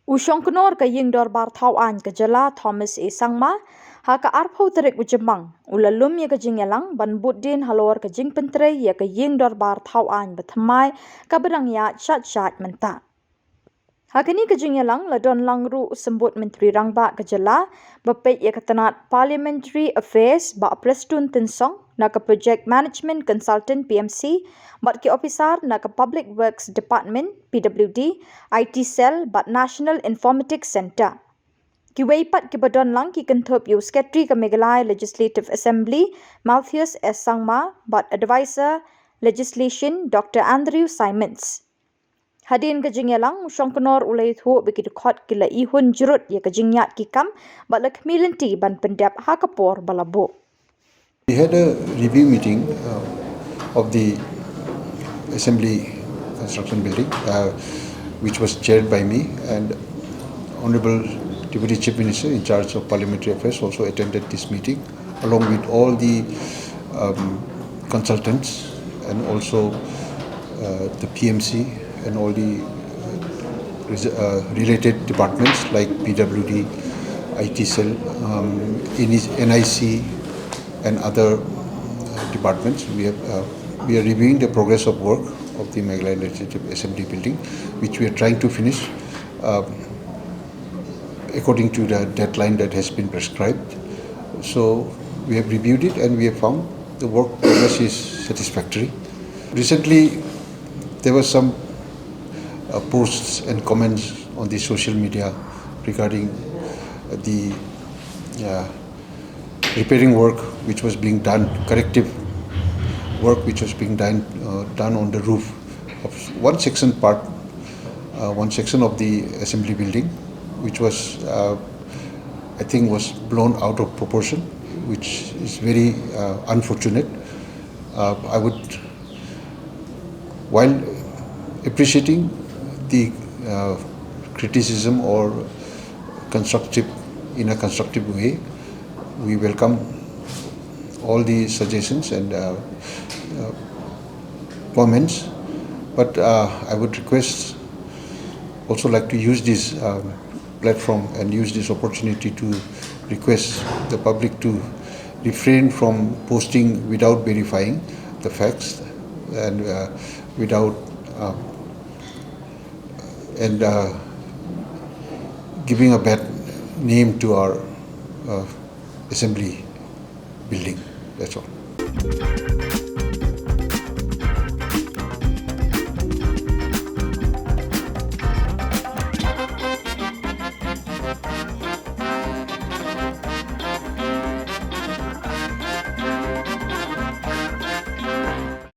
Shongknor ka Iingdorbar thau an ka jala Thomas e Sangma ha ka arphau terek ujemang ulalum ya ka jingyalang ban buddin halor ka jingpentre ya ka Iingdorbar thau an Bathymmai ka bedang ya chat menta. Hakini ka jingyalang ladon langru sembut menteri rangba ka jala bapet ya ka tenat Parliamentary Affairs ba prestun tensong na ka Project Management Consultant PMC bat ki officer na ka Public Works Department PWD IT Cell bat National Informatics Center. Ki weipat ki badon lang ki kentup yu Secretary ka Meghalaya Legislative Assembly Malthius S. Sangma bat Advisor Legislation Dr. Andrew Simons. Hadin ka jingyalang Shongknor ulay thu biki dukot kila ihun jurut ya ka jingyat ki kam bat la kemilanti ban pendap ha Khubor balabo. We had a review meeting of the Assembly Construction Building, which was chaired by me, and Honorable Deputy Chief Minister in charge of Parliamentary Affairs also attended this meeting, along with all the consultants and also the PMC and all the related departments like PWD, IT Cell, NIC, and other departments. We are reviewing the progress of work of the Meghalaya Legislative Assembly building, which we are trying to finish according to the deadline that has been prescribed. So we have reviewed it and we have found the work progress is satisfactory. Recently, there were some posts and comments on the social media regarding the repairing work which was being done, corrective work which was being done on the roof of one section of the assembly building, which was I think was blown out of proportion, which is very unfortunate. I would, while appreciating the criticism or in a constructive way, we welcome all the suggestions and comments, but I would also like to use this platform and use this opportunity to request the public to refrain from posting without verifying the facts and without giving a bad name to our assembly building. That's all.